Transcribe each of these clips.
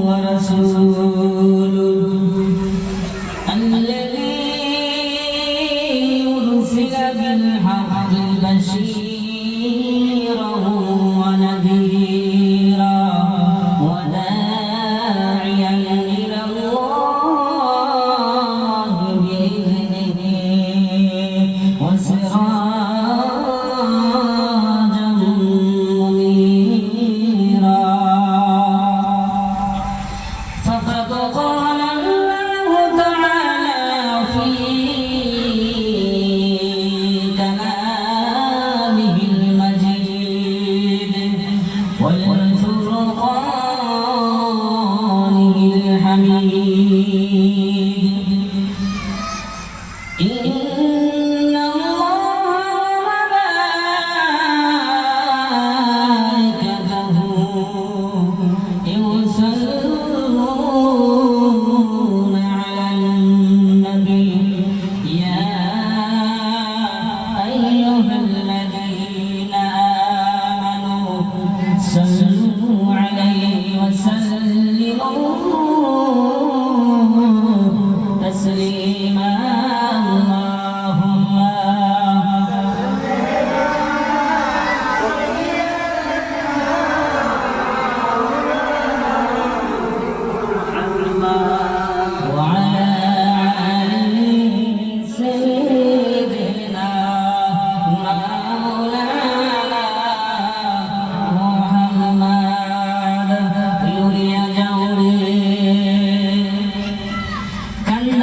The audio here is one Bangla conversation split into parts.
ورسوله الذي أرسل بالحق بشيرا ونذيرا وداعيا إلى الله بإذنه وسراجا منيرا فقد قال الله تعالى في كلامه المجيد والفرقان الحميد إن الله وملائكته يصلون على النبي يا أيها الذين آمنوا صلوا عليه وسلموا تسليما اللهم وعلى آل سيدنا مولانا محمد يوري جوري كند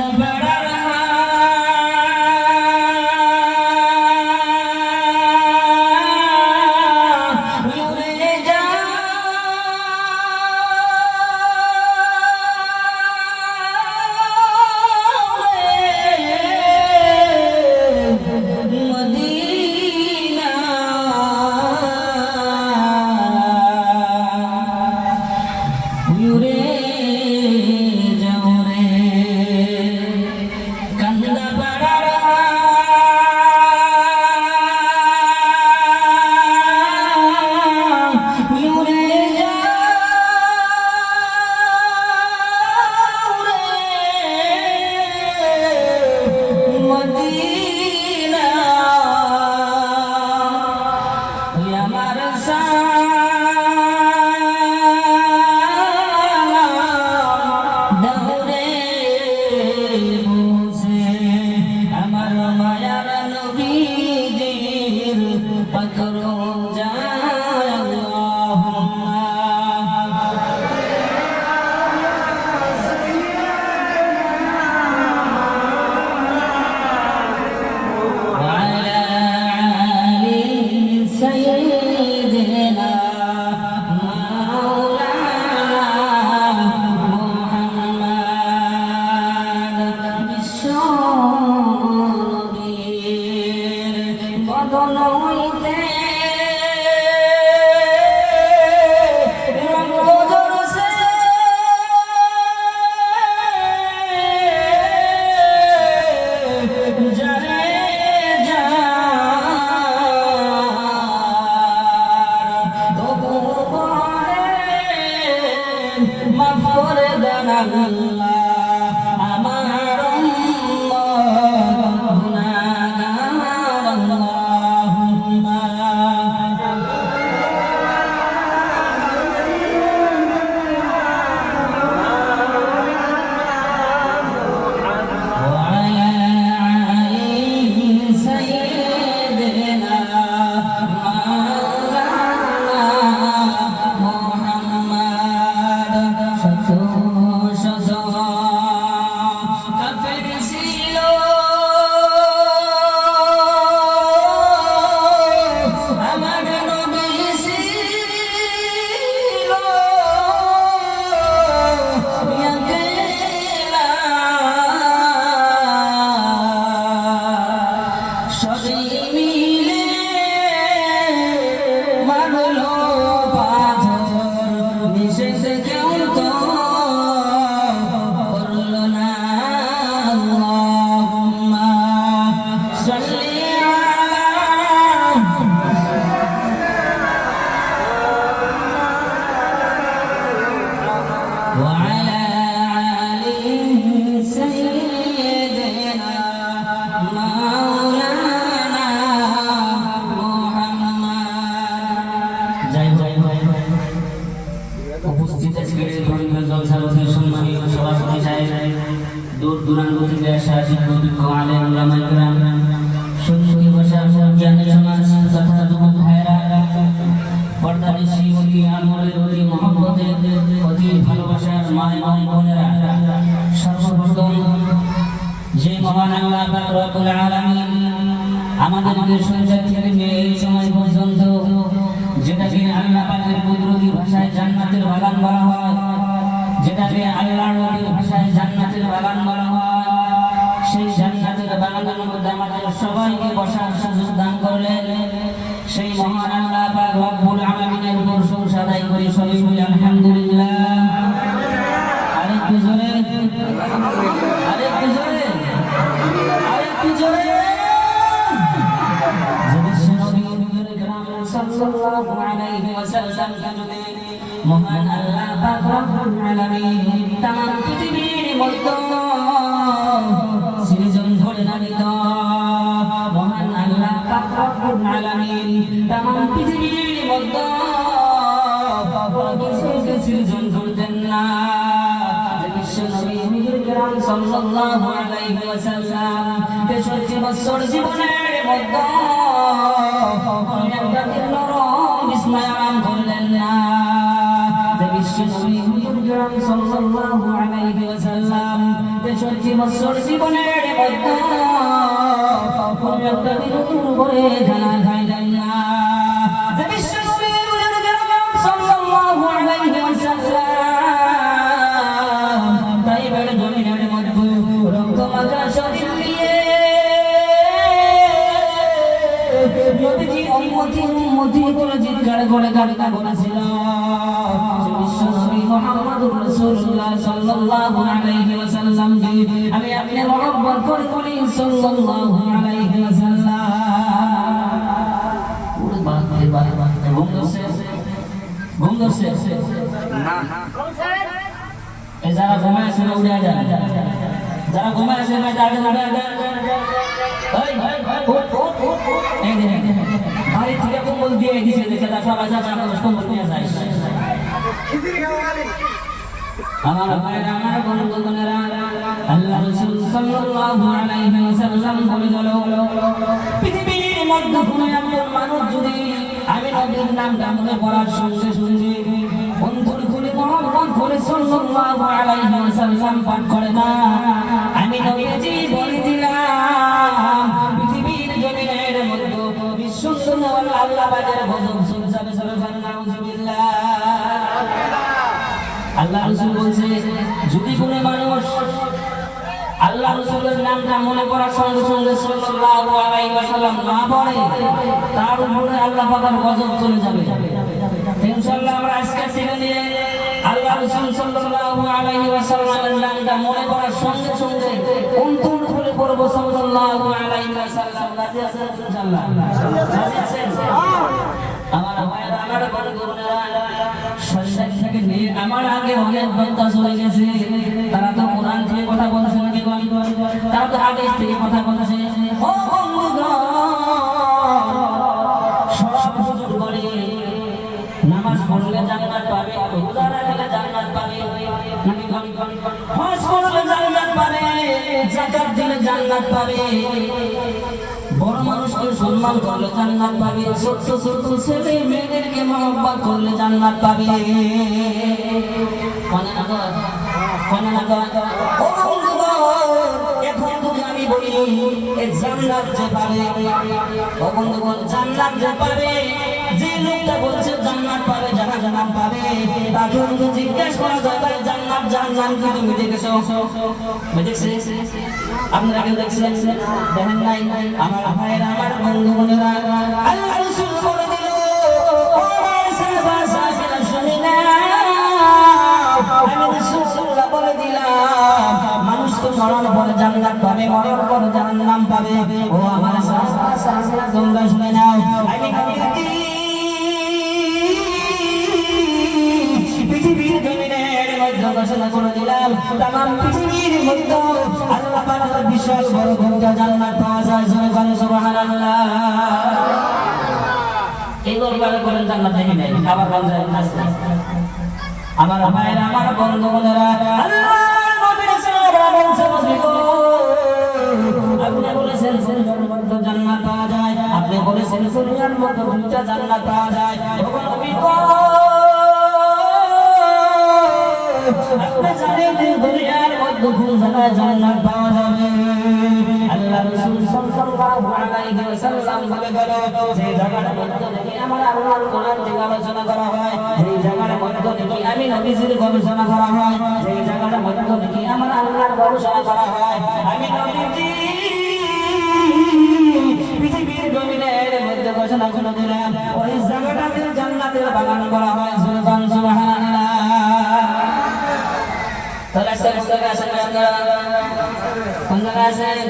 মাফ করে দেন আল্লাহ আমার গুনাহগার আল্লাহুম্মা So وعلى آل سيدنا مولانا محمد উপস্থিত আজকের ধর্মীয় জলসার অতি সম্মানীয় সভাপতি সাহেব, দূর দূরান্ত থেকে আসা শিক্ষক আলেম ওলামা ইকরাম, সম্মুখে বসা জ্ঞানী সমাজ তথা যুবক ভাইরা, পর্দার শ্রীমতী আনোয়ারের অতি মহব্বতের অতি ভালোবাসার মা এবং বোনেরা, সর্বপ্রথম যে মহান আল্লাহ পাক রব্বুল আলামিন আমাদেরকে সংসার থেকে নিয়ে এই সময় পর্যন্ত যেটাকে আল্লাহ পাকের কুদরতি ভাষায় জান্নাতের বাগান বলা হয়, যেটাকে আল্লাহর নবীর ভাষায় জান্নাতের বাগান বলা হয়, সেই জান্নাতের বাগানের মধ্যে আমাদের সবাইকে বসার সুযোগ দান করলেন। সেই মহান আল্লাহ পাক রব্বুল আলামিনের প্রশংসা আদায় করি সবাই বলি আলহামদুলিল্লাহ। আরেকটু জোরে, আরেকটু জোরে, আরেকটু জোরে। সাল্লাল্লাহু আলাইহি ওয়াসাল্লাম মহান আল্লাহ পাক রব্বুল আলামিন তামাম পৃথিবীর মধ্যে সৃজন ধরে নামিত মহান আল্লাহ পাক রব্বুল আলামিন তামাম পৃথিবীর মধ্যে কিছুকে সৃজন করতেন না। বিশ্ব নবী হুজুর কিরাম সাল্লাল্লাহু আলাইহি ওয়াসাল্লাম ৬৩ বছর জীবনের মধ্যে বিস্ময়ান করলেন না। বিশ্ব নবী হুজুর কিরাম সাল্লাল্লাহু আলাইহি ওয়াসাল্লাম ৬৩ বছর জীবনের মধ্যে একটা দিনের উপরে খানা খাইলেন না। বিশ্ব নবী হুজুর কিরাম সাল্লাল্লাহু আলাইহি ওয়াসাল্লাম তাইবের জমিনের মধ্যে রক্ত মাখা শরীর নিয়ে নবীজি উম্মতি করে জিজ্ঞাসা করে গাড়িটা বলেছিল বিশ্বনবী মুহাম্মদুর রাসূলুল্লাহ সাল্লাল্লাহু আলাইহি ওয়াসাল্লামকে আমি আপনি মহব্বত করে বলি সাল্লাল্লাহু আলাইহি ওয়াসাল্লাম। ওরে বাপ রে বাপ, ঘুম ধরছে না এ যারা ঘুমায় আছে না উঠে যান, যারা ঘুমায় আছে না যারা উঠে যান। এই দেখেন বাড়ি থেকে কম্বল দিয়ে দিছে, দেখে সবাই যাবে কম্বল নিয়ে যায়। আমার ভাইরা, আমার বন্ধুগণেরা, আল্লাহ রাসূল সাল্লাল্লাহু আলাইহি ওয়াসাল্লাম বলে গেল পৃথিবীর মধ্যে কোনো একজন মানুষ যদি আমি নবীর নামটা মনে পড়ার সঙ্গে সঙ্গে বন্ধুর খুলে মুহাম্মদ বলে সাল্লাল্লাহু আলাইহি ওয়াসাল্লাম পাঠ করে না, আমি নবীজি বলে দিলাম পৃথিবীর জমিনের মধ্যে বিশ্বসুন্দর আল্লাহ পাকের গজব শুনে যাবে। নাউযুবিল্লাহ। আল্লাহ রাসূল বলছে যদি কোনো মানুষ আল্লাহ রাসূলের নামটা মনে করার সঙ্গে সঙ্গে সাল্লাল্লাহু আলাইহি ওয়াসাল্লাম না পড়ে, তার উপরে আল্লাহ পাকের গজব চলে যাবে। ইনশাআল্লাহ আমরা আজকে থেকে নিয়ে আল্লাহ রাসূল সাল্লাল্লাহু আলাইহি ওয়াসাল্লামের নামটা মনে করার সঙ্গে সঙ্গে অন্তর খুলে পড়ব সাল্লাল্লাহু আলাইহি ওয়াসাল্লাম। রাজি আছেন ইনশাআল্লাহ? রাজি আছেন? আমার ভাইরা, আমার বন্ধুরা, সন্তান থেকে নিয়ে আমার আগে অনেক বক্তা চলে গেছে, তারা তো কোরআন থেকে কথা বলছে নাকি, তারা তো হাদিস থেকে কথা বলছে। ও বন্ধুগণ, সব হুজুর বলে নামাজ পড়লে জান্নাত পাবে, রোজা রাখলে জান্নাত পাবে, হজ করলে জান্নাত পাবে, যাকাত দিলে জান্নাত পাবে, বড় মানুষকে সম্মান করলে জান্নাত পাবে, ছোট ছোট ছেলে মেয়েদেরকে মহব্বত করলে জান্নাত পাবে। এখন যদি আমি বলি জান্নাত যে পাবে, ও বন্ধুগণ, জান্নাত যে পাবে, যে লোকটা বলছে জান্নাত পাবে, যারা জান্নাত পাবে, তাকে যদি জিজ্ঞেস করা যায় জান্নাত জান্নাত কি তুমি দেখেছো? দেখছে? আপনারা কেউ দেখছেন? দেখেন নাই? আমার ভাইয়েরা, আমার বন্ধুগণেরা, আল্লাহ রাসূল বলে দিল, ও আমার সাহাবা সাহাবীরা শুনে নাও, আমি রাসূলুল্লাহ বলে দিলাম মানুষ তো মরার পরে জান্নাত পাবে, মরার পরে জাহান্নাম পাবে। ও আমার সাহাবা সাহাবীরা তোমরা শুনে নাও, আমি পৃথিবীর জমিনের মধ্যে ঘোষণা করে দিলাম তামাম পৃথিবীর মধ্যে আল্লাহ পাকের বিশাল বড় ঘন্টা জান্নাত পাওয়া যায় সুবহানাল্লাহ। এই গল্পটা করেন জান্নাত দেখি নাই আবার বলছেন আমার ভাইরা আমার বন্ধুরা আল্লাহর নবী রাসূলুল্লাহ বলছেন আপনি বলেছেন দুনিয়ার মধ্যে জান্নাত পাওয়া যায়, আপনি বলেছেন দুনিয়ার মধ্যে দুইটা জান্নাত পাওয়া যায়। ওগো নবী গো আপনি জানেন দুনিয়ার মধ্যে কোন জায়গায় জান্নাত পাওয়া যাবে? আল্লাহ রাসূল সাল্লাল্লাহু আলাইহি ওয়াসাল্লাম বলে গেল যে জায়গার মধ্যে দেখি আমার আল্লাহর কোরআন থেকে আলোচনা করা হয়, সেই জায়গার মধ্যে দেখি আমি নবীজির গবেষণা করা হয়, সেই জায়গার মধ্যে দেখি আমার আল্লাহর গবেষণা করা হয়, আমি নবীজি পৃথিবীর জমিনের মধ্যে ঘোষণা করে দিলাম ওই জায়গাটাকে জান্নাতের বাগান করা হয় সুবহানাল্লাহ। তাহলে কোন জায়গায় আছেন?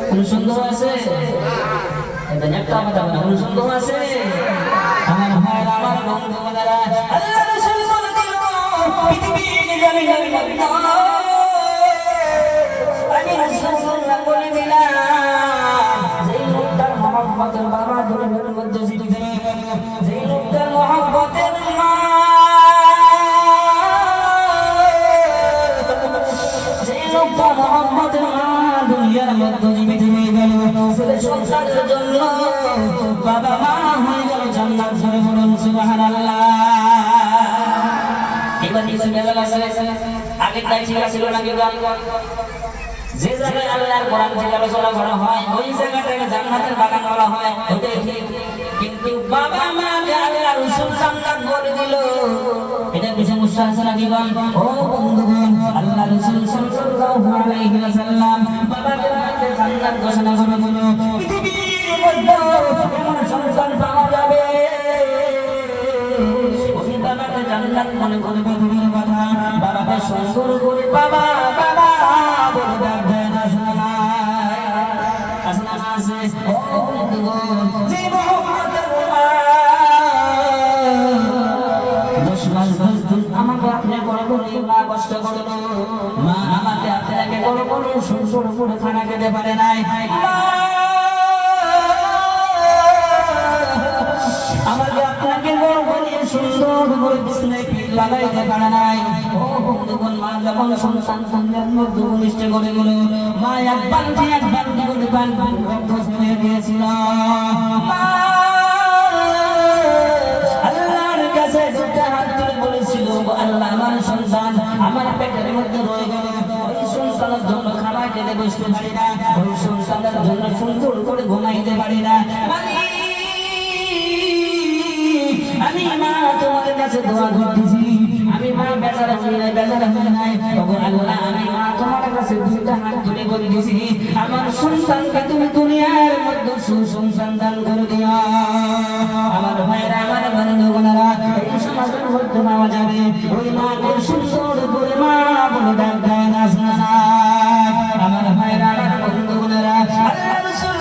কোন সুন্দর আছে? একটা কথা বলা কোন সুন্দর আছে? আমার ভাইরা আমার বন্ধুরা আল্লাহ রাসূল বলে দিল পৃথিবীর জমিনে আমি রাসূলুল্লাহ বলে দিলাম যেই লোকটার মহব্বতের বাবা দুনিয়ার মধ্যে জিতে যেই লোকটার মহব্বতের মা যেই লোকটা মহব্বতের মা দুনিয়ার মধ্যে জীবিত হয়ে গেল ছেলে সংসারের জন্য বাবা মা হয়ে গেল জান্নাত ছেড়ে বলুন সুবহানাল্লাহ। এবার কিছু বেলা আছে আগে তাই ঠিক ছিল না কি যে জায়গায় আল্লাহর কোরআন থেকে আলোচনা করা হয় ওই জায়গাটাকে জান্নাতের বাগান বলা হয় ওটাই ঠিক, কিন্তু বাবা মাকে আল্লাহ রাসূল জান্নাত বলে দিল এটা কিছু মুশকিল আছে নাকি বল? ও বন্ধুগণ আল্লাহ রাসূল সাল্লাল্লাহু আলাইহি ওয়াসাল্লাম বাবাকে জান্নাত ঘোষণা করে দিল পৃথিবীর মধ্যে এমন সন্তান পাওয়া যাবে ওই বাবাকে জান্নাত মনে করে পৃথিবীর কথা বাবাকে সুন্দর করে বাবা বাবা বলে ডাকবে আসনা আছে ও বন্ধুগণ যে মুহাম্মদের মা 10 মাস 10 দিন আমাকে আপনি বড় করে মা কষ্ট করলো মা আমাকে আপনাকে বড় করে সুন্দর করে খানা খেতে পারে নাই আমাকে আপনাকে বড় করে সুন্দর করে বিছানায় পিঠ লাগাইতে পারে নাই। ও বন্ধুগণ মা যখন সন্তানের মধ্যে ভূমিষ্ঠ করে গেল মা এক বালতি করে রক্ত ছেড়ে দিয়েছিল আল্লাহর কাছে দুটা হাত তুলে বলেছিল আল্লাহ আমার সন্তান আমার পেটের মধ্যে রয়ে গেল ওই সন্তানের জন্য খাবার খেতে বসতে পারি না, ওই সন্তানের জন্য সুন্দর করে ঘুমাইতে পারি না, আমি মা তোমার কাছে দোয়া করতেছি আমি মা বেচারা হয়ে নাই ওগো আল্লাহ আমি মা তোমার কাছে দুইটা হাত তুলে বলতেছি আমার সন্তানকে তুমি দুনিয়ার মধ্যে সুসন্তান দান করে দিও। আমার ভাইরা আমার বন্ধুগণরা এই সমাজের মধ্যে পাওয়া যাবে ওই মাকে সুন্দর করে মা বলে ডাক দেয় না আমার ভাইরা আমার বন্ধুগণরা আল্লাহ রাসূল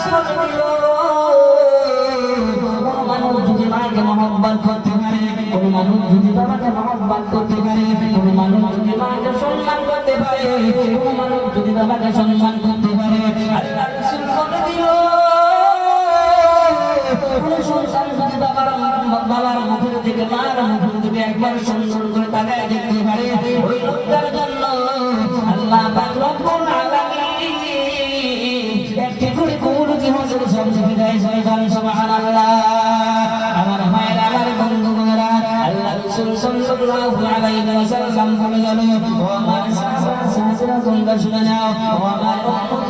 মাকে মহব্বত করতে পারে কোন মানুষ যদি বাবাকে মহব্বত করতে পারে কোন মানুষ যদি মাকে সম্মান করতে পারে কোন মানুষ যদি বাবাকে সম্মান করতে পারে আল্লাহ রাসূল বলে দিল কোন সন্তান যদি বাবার মুখের দিকে মার মুখের দিকে একবার সুন্দর করে তাকায় দেখতে পারে ওই লোকটার জন্য আল্লাহ পাক রব্বুল আলামিন একটি করে কুল কি হজর সমঝে দেয় সুবহানাল্লাহ। আমার ভাইরা আমার বন্ধুগণরা আল্লাহ রাসূল সাল্লাল্লাহু আলাইহি ওয়াসাল্লাম বলে গেল ও আমার সাহাবারা তোমরা শুনে নাও ও আমার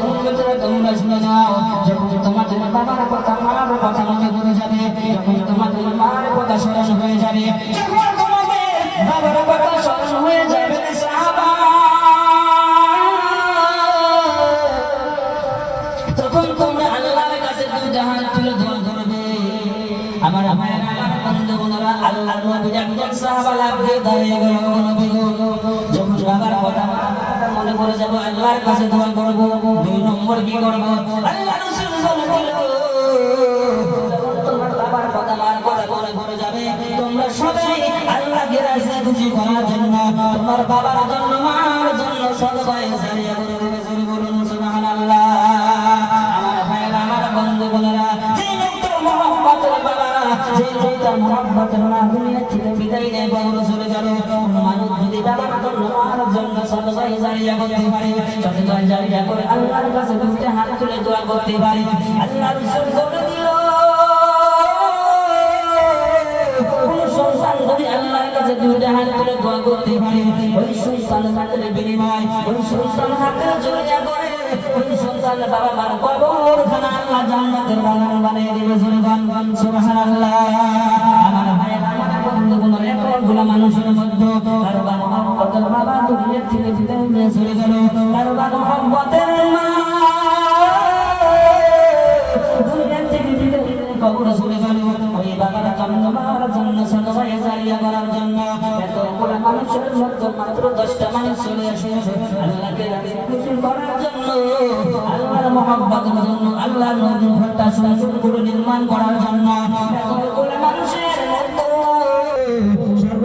উম্মতরা তোমরা শুনে নাও যখন তোমাদের বাবার কথা মার কথা মনে করে যাবে যখন তোমাদের মার কথা স্মরণ হয়ে যাবে যখন তোমাদের বাবার কথা স্মরণ হয়ে যাবে সাহাবা তখন তোমরা আল্লাহর কাছে দুইটা হাত তুলে দোয়া করবে। আমার ভাইরা আমার বন্ধুগণরা আল্লাহর নবী একজন সাহাবা লাভ দিয়ে দাঁড়িয়ে গেল নবী গো যখন বাবার কথা মনে করে যাব আল্লাহর কাছে দোয়া করব 2 নম্বর কি করব আল্লাহ রাসূল বলে দিল যখন তোমার বাবার কথা মার কথা মনে করে যাবে তোমরা সবাই আল্লাহকে রাজি খুশি করার জন্য আমার বাবার জন্য মার জন্য সদকায়ে জারিয়া করে দেবে জোরে বলুন সুবহানাল্লাহ আমার ভাইরা আমার বন্ধুগণরা যে লোকটা মুহাব্বতের বাবা যে লোকটা মুহাব্বতের মা দুনিয়া থেকে বিদায় নেয় বড় চলে গেল মানুষ যদি বাবার জন্য মার জন্য সদকায়ে জারিয়া করতে পারে সদকায়ে জারিয়া করে আল্লাহর কাছে দুইটা হাত তুলে দোয়া করতে পারে আল্লাহ রাসূল বলে দিল আল্লাহর কাছে দুইটা হাত তুলে দোয়া করতে পারে ওই সন্তান হাতের বিনিময় ওই সন্তান হাতের জড়িয়া করে ওই সন্তান বাবা মার কবরখানা আল্লাহ জান্নাতের বাগান বানিয়ে দিবে সুবহানাল্লাহ আমার ভাই আমার বন্ধুগণ এতগুলো মানুষের মধ্যে কারবার মুহাব্বতের বাবা দুনিয়া থেকে বিদায় নিয়ে চলে গেল কারবার মুহাব্বতের মা দুনিয়া থেকে বিদায় নিয়ে কবরে চলে গেল ওই বাবার জন্য মার জন্য সদকায়ে জারিয়া করার জন্য এতগুলো মানুষের মধ্যে মাত্র 10টা মানুষ চলে এসেছে আল্লাহকে রাজি খুশি করার জন্য আল্লাহর মুহাব্বতের জন্য আল্লাহর নবীর ঘরটা সুন্দর করে নির্মাণ করার জন্য